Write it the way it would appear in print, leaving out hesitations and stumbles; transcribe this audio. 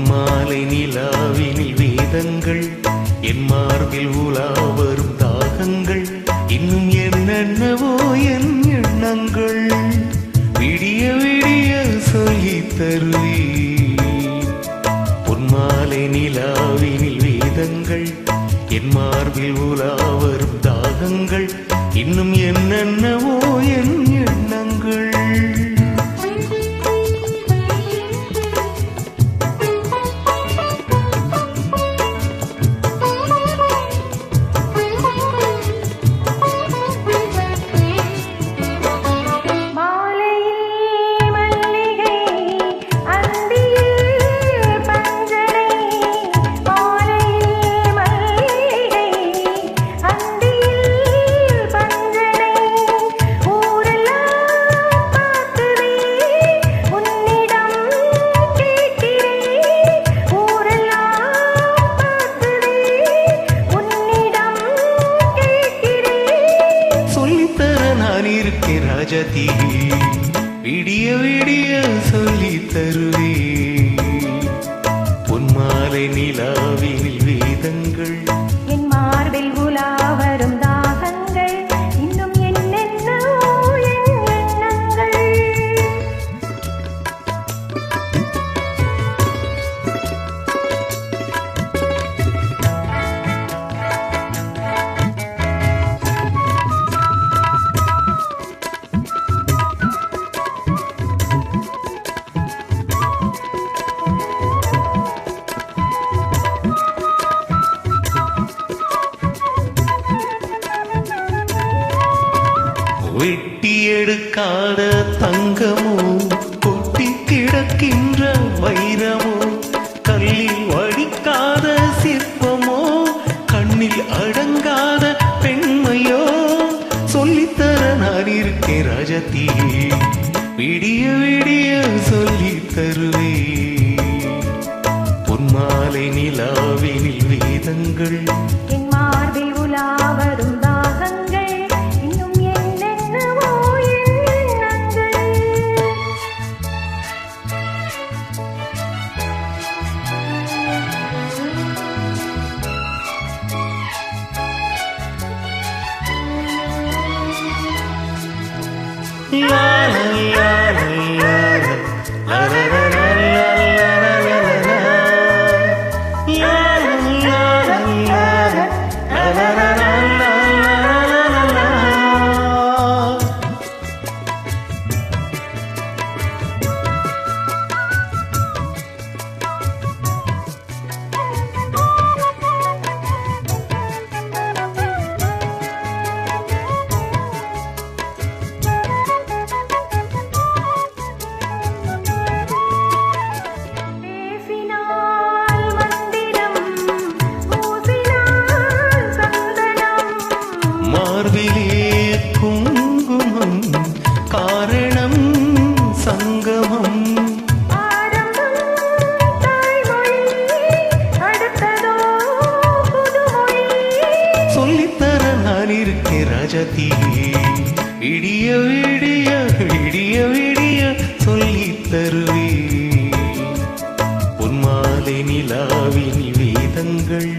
பொன்மாலை நிலாவினில் வேதங்கள் என் மார்பில் உலா வரும் தாகங்கள் இன்னும் என்னென்னவோ என் எண்ணங்கள் விடிய விடிய சொல்லி தருவே பொன்மாலை நிலாவினில் வேதங்கள் என் மார்பில் உலா வரும் தாகங்கள் இன்னும் என்னென்னவோ என் எண்ணங்கள் ராஜதி விடிய விடிய சொல்லி தருவே பொன்மாலை நிலாவினில் வேதங்கள் என் மார்பில் உலா வரும் தாகங்கள் இன்னும் என்னென்னவோ என் எண்ணங்கள் வெட்டி எடுக்காத தங்கமோ கொட்டி கிடக்கின்ற வைரமோ கல்லில் வடிக்காத சிற்பமோ கண்ணில் அடங்காத பெண்மையோ சொல்லித்தர நான் இருக்கேன் ராஜதி விடிய விடிய சொல்லி தருவே பொன்மாலை நிலாவினில் வேதங்கள் என் மார்பில் உலா வரும் தாகங்கள் இன்னும் என்னென்னவோ எண்ணங்கள் மார்பிலே குங்குமம் காரணம் சங்கமம் சொல்லித்தர நான் இருக்கேன் ராஜதி விடிய விடிய விடிய விடிய சொல்லி தருவே பொன்மாலை நிலாவினில் வேதங்கள்